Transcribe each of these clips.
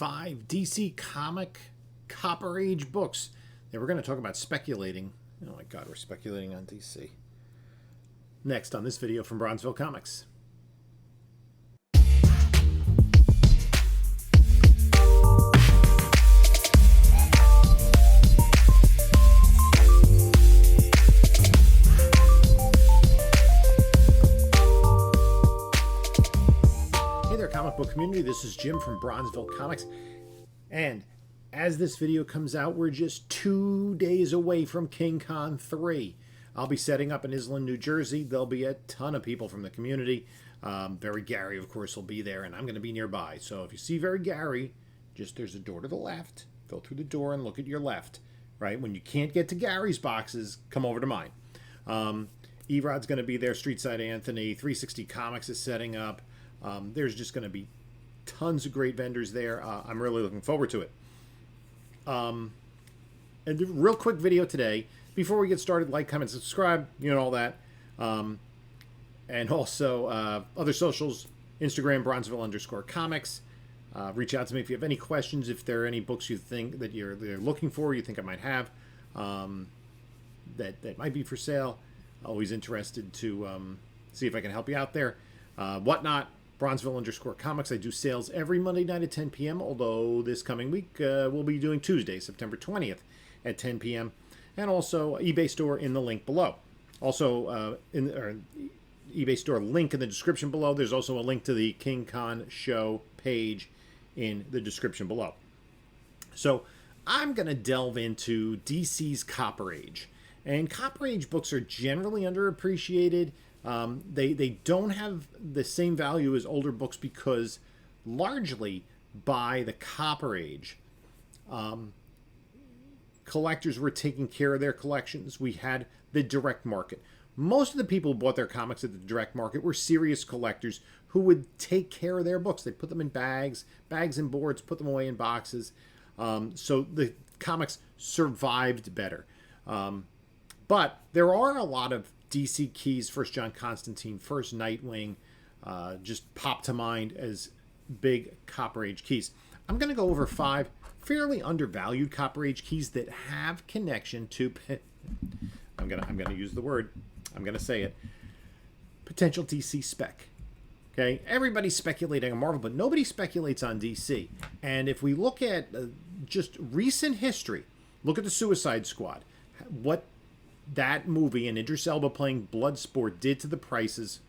5 DC comic Copper Age books that we're going to talk about speculating. Oh my god, we're speculating on DC. Next on this video from Bronzeville Comics. Hey there, comic book community. This is Jim from Bronzeville Comics. And as this video comes out, we're just 2 days away from King Con 3. I'll be setting up in Island, New Jersey. There'll be a ton of people from the community. Very Gary, of course, will be there, and I'm going to be nearby. So if you see Very Gary, just there's a door to the left. Go through the door and look at your left. Right? When you can't get to Gary's boxes, come over to mine. Erod's going to be there. Streetside Anthony. 360 Comics is setting up. There's just going to be tons of great vendors there. I'm really looking forward to it. And a real quick video today. Before we get started, like, comment, subscribe, you know, all that. And also other socials, Instagram, Bronzeville_comics. Reach out to me if you have any questions, if there are any books you think that you're looking for, you think I might have, that might be for sale. Always interested to see if I can help you out there. Whatnot, Bronzeville_comics. I do sales every Monday night at 10 p.m., although this coming week we'll be doing Tuesday, September 20th at 10 p.m., and also eBay store in the link below. Also, eBay store link in the description below. There's also a link to the King Con show page in the description below. So I'm going to delve into DC's Copper Age. And Copper Age books are generally underappreciated. They don't have the same value as older books because largely by the Copper Age, collectors were taking care of their collections. We had the direct market. Most of the people who bought their comics at the direct market were serious collectors who would take care of their books. They put them in bags and boards, put them away in boxes. So the comics survived better. But there are a lot of DC keys. First John Constantine, First Nightwing, just pop to mind as big Copper Age keys. I'm going to go over 5 fairly undervalued Copper Age keys that have connection to, I'm gonna use the word, I'm gonna say it, potential DC spec. Okay, everybody's speculating on Marvel, but nobody speculates on DC. And if we look at just recent history, look at the Suicide Squad, what that movie and Idris Elba playing Bloodsport did to the prices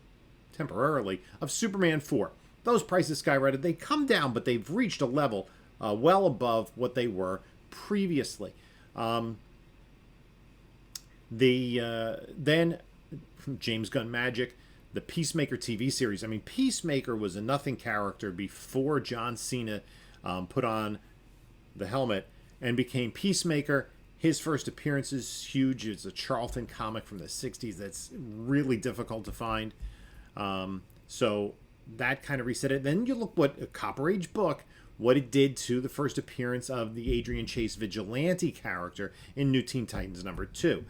temporarily of Superman 4. Those prices skyrocketed. They come down, but they've reached a level well above what they were previously. Then James Gunn Magic, the Peacemaker TV series. I mean, Peacemaker was a nothing character before John Cena put on the helmet and became Peacemaker. His first appearance is huge. It's a Charlton comic from the 60s that's really difficult to find. So that kind of reset it. Then you look what a Copper Age book, what it did to the first appearance of the Adrian Chase Vigilante character in New Teen Titans number 2.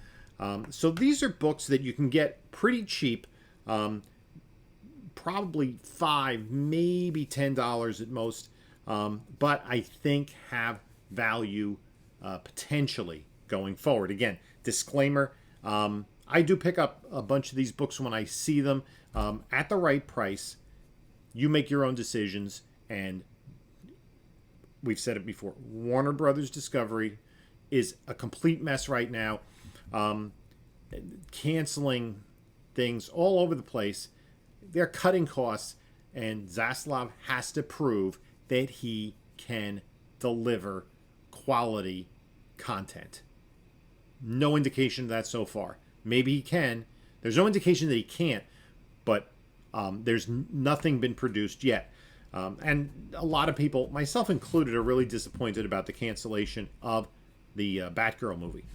So these are books that you can get pretty cheap, probably $5, maybe $10 at most, but I think have value potentially going forward. Again, disclaimer, I do pick up a bunch of these books when I see them at the right price. You make your own decisions, and we've said it before, Warner Brothers Discovery is a complete mess right now, canceling things all over the place. They're cutting costs, and Zaslav has to prove that he can deliver quality content. No indication of that so far. Maybe he can. There's no indication that he can't, but there's nothing been produced yet. And a lot of people, myself included, are really disappointed about the cancellation of the Batgirl movie.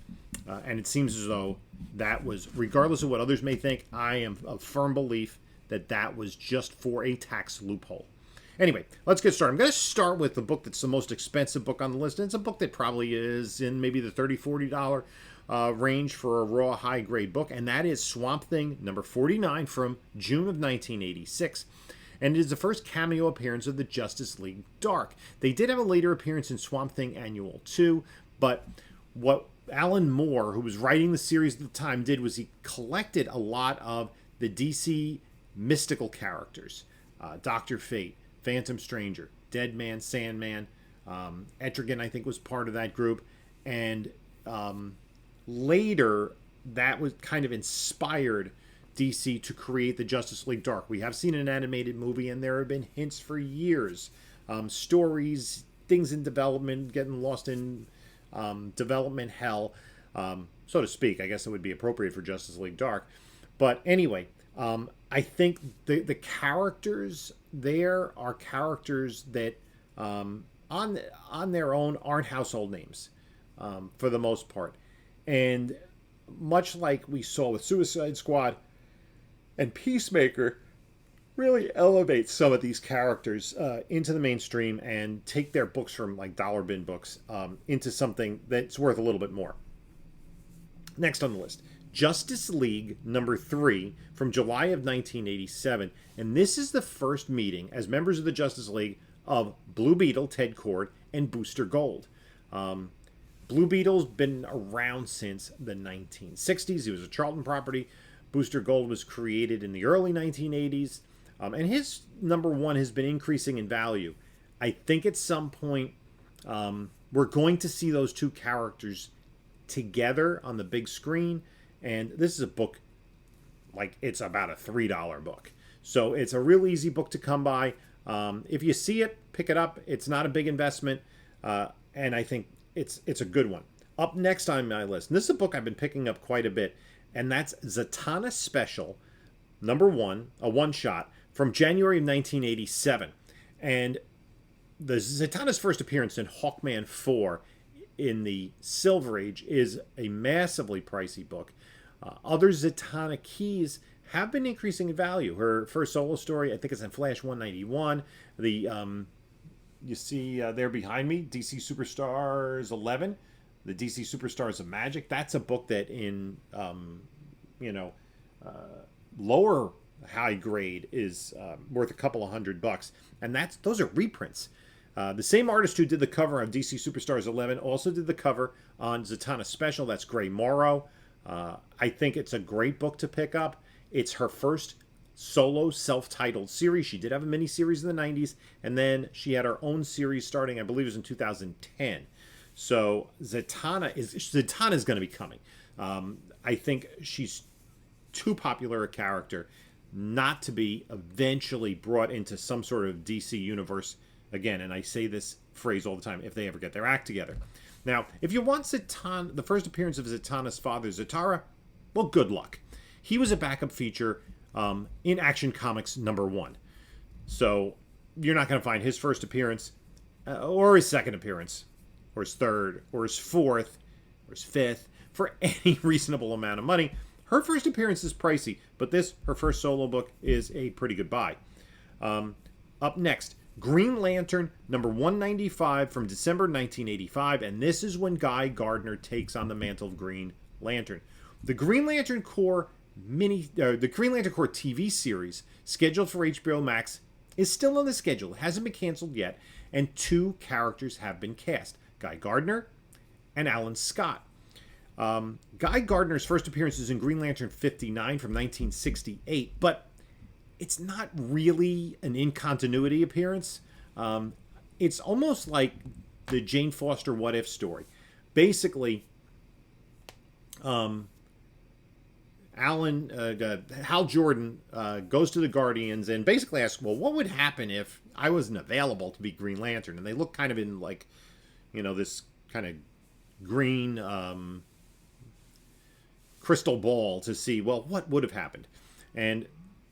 And it seems as though that was, regardless of what others may think, I am of firm belief that that was just for a tax loophole. Anyway, let's get started. I'm going to start with the book that's the most expensive book on the list. And it's a book that probably is in maybe the $30, $40 range for a raw high-grade book. And that is Swamp Thing number 49 from June of 1986. and it is the first cameo appearance of the Justice League Dark. They did have a later appearance in Swamp Thing Annual 2, but what Alan Moore, who was writing the series at the time, did was he collected a lot of the DC mystical characters. Dr. Fate, Phantom Stranger, Deadman, Sandman, Etrigan, I think, was part of that group. And later, that was kind of inspired DC to create the Justice League Dark. We have seen an animated movie, and there have been hints for years. Stories, things in development, getting lost in development hell, so to speak. I guess it would be appropriate for Justice League Dark. But anyway, I think the characters there are characters that on their own aren't household names for the most part. And much like we saw with Suicide Squad and Peacemaker, really elevate some of these characters into the mainstream and take their books from like dollar bin books into something that's worth a little bit more. Next on the list, Justice League number 3 from July of 1987. And this is the first meeting as members of the Justice League of Blue Beetle, Ted Kord, and Booster Gold. Blue Beetle's been around since the 1960s. He was a Charlton property. Booster Gold was created in the early 1980s. And his number 1 has been increasing in value. I think at some point we're going to see those two characters together on the big screen. And this is a book, like, it's about a $3 book. So it's a real easy book to come by. If you see it, pick it up. It's not a big investment. And I think it's a good one. Up next on my list, and this is a book I've been picking up quite a bit, and that's Zatanna Special, number 1, a one-shot, from January of 1987. And the Zatanna's first appearance in Hawkman 4 in the Silver Age is a massively pricey book. Other Zatanna keys have been increasing in value. Her first solo story, I think it's in Flash 191. You see there behind me, DC Superstars 11, the DC Superstars of Magic. That's a book that in, lower high grade is worth a couple of $100. And those are reprints. The same artist who did the cover of DC Superstars 11 also did the cover on Zatanna Special. That's Gray Morrow. I think it's a great book to pick up. It's her first solo self-titled series. She did have a mini-series in the 90s, and then she had her own series starting, I believe it was in 2010. So Zatanna is going to be coming. I think she's too popular a character not to be eventually brought into some sort of DC universe again. And I say this phrase all the time, if they ever get their act together. Now, if you want Zatanna, the first appearance of Zatanna's father, Zatara, well, good luck. He was a backup feature in Action Comics number 1. So you're not going to find his first appearance or his second appearance or his third or his fourth or his fifth for any reasonable amount of money. Her first appearance is pricey, but her first solo book, is a pretty good buy. Up next, Green Lantern number 195 from December 1985, and this is when Guy Gardner takes on the mantle of Green Lantern. The Green Lantern Corps the Green Lantern Corps TV series, scheduled for HBO Max, is still on the schedule. It hasn't been canceled yet, and 2 characters have been cast: Guy Gardner and Alan Scott. Guy Gardner's first appearance is in Green Lantern 59 from 1968, but it's not really an in-continuity appearance. It's almost like the Jane Foster What If story. Basically, Hal Jordan goes to the Guardians and basically asks, well, what would happen if I wasn't available to be Green Lantern? And they look kind of in like, this kind of green crystal ball to see, well, what would have happened? And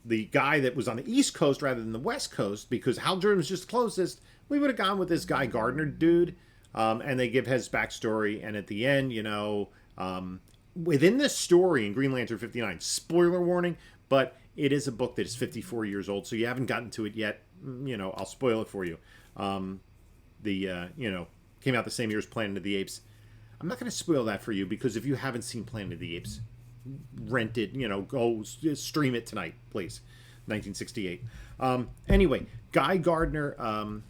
the guy that was on the East Coast rather than the West Coast, because Hal Jordan was just closest, we would have gone with this Guy Gardner dude. And they give his backstory. And at the end, within this story in Green Lantern 59, spoiler warning, but it is a book that is 54 years old, so you haven't gotten to it yet. I'll spoil it for you. Came out the same year as Planet of the Apes. I'm not going to spoil that for you, because if you haven't seen Planet of the Apes, rent it, go stream it tonight, please. 1968. Anyway, Guy Gardner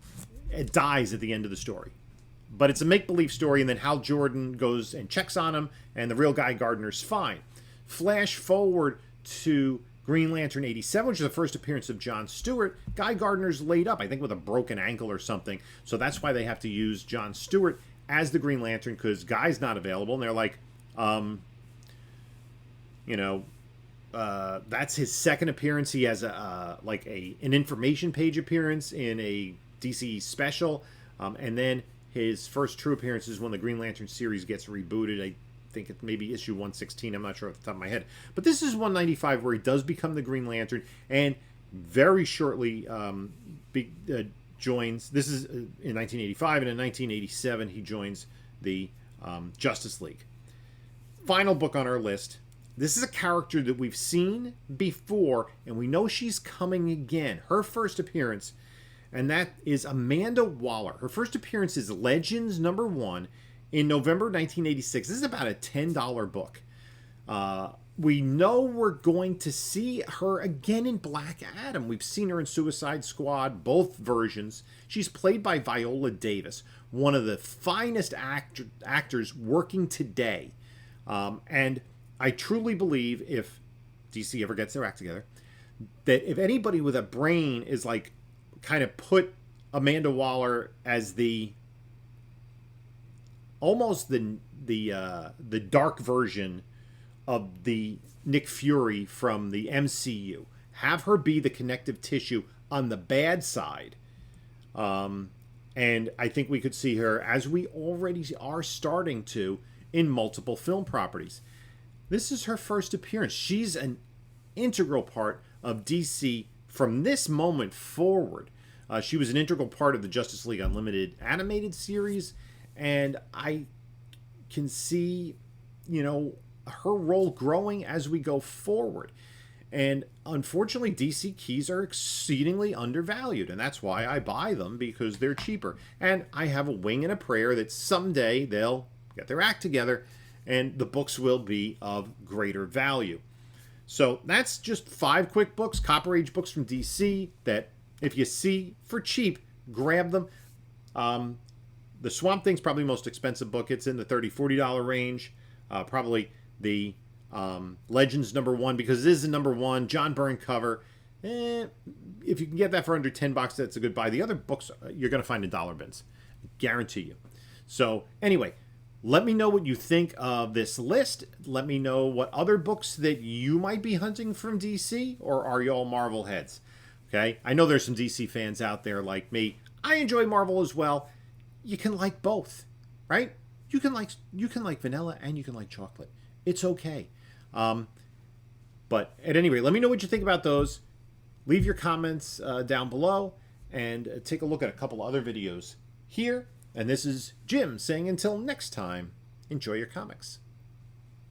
dies at the end of the story. But it's a make-believe story, and then Hal Jordan goes and checks on him, and the real Guy Gardner's fine. Flash forward to Green Lantern 87, which is the first appearance of John Stewart. Guy Gardner's laid up, I think with a broken ankle or something, so that's why they have to use John Stewart as the Green Lantern, because Guy's not available, and they're like, that's his second appearance. He has an information page appearance in a DC special, and then his first true appearance is when the Green Lantern series gets rebooted. I think it may be issue 116. I'm not sure off the top of my head. But this is 195 where he does become the Green Lantern, and very shortly joins. This is in 1985, and in 1987 he joins the Justice League. Final book on our list. This is a character that we've seen before, and we know she's coming again. Her first appearance, and that is Amanda Waller. Her first appearance is Legends #1 in November 1986. This is about a $10 book. We know we're going to see her again in Black Adam. We've seen her in Suicide Squad, both versions. She's played by Viola Davis, one of the finest actors working today. And I truly believe, if DC ever gets their act together, that if anybody with a brain is like kind of put Amanda Waller as almost the dark version of the Nick Fury from the MCU. Have her be the connective tissue on the bad side. And I think we could see her, as we already are starting to, in multiple film properties. This is her first appearance. She's an integral part of DC from this moment forward. She was an integral part of the Justice League Unlimited animated series, and I can see, her role growing as we go forward. And unfortunately, DC keys are exceedingly undervalued, and that's why I buy them, because they're cheaper. And I have a wing and a prayer that someday they'll get their act together and the books will be of greater value. So that's just 5 quick books, Copper Age books from DC, that if you see for cheap, grab them. The Swamp Thing's probably the most expensive book. It's in the $30, $40 range. Probably the Legends #1, because it is the #1 John Byrne cover. If you can get that for under $10, that's a good buy. The other books you're going to find in dollar bins, guarantee you. So anyway, let me know what you think of this list. Let me know what other books that you might be hunting from DC, or are you all Marvel heads? Okay, I know there's some DC fans out there like me. I enjoy Marvel as well. You can like both, right? You can like vanilla and you can like chocolate. It's okay. But at any rate, let me know what you think about those. Leave your comments down below, and take a look at a couple other videos here. And this is Jim saying until next time, enjoy your comics.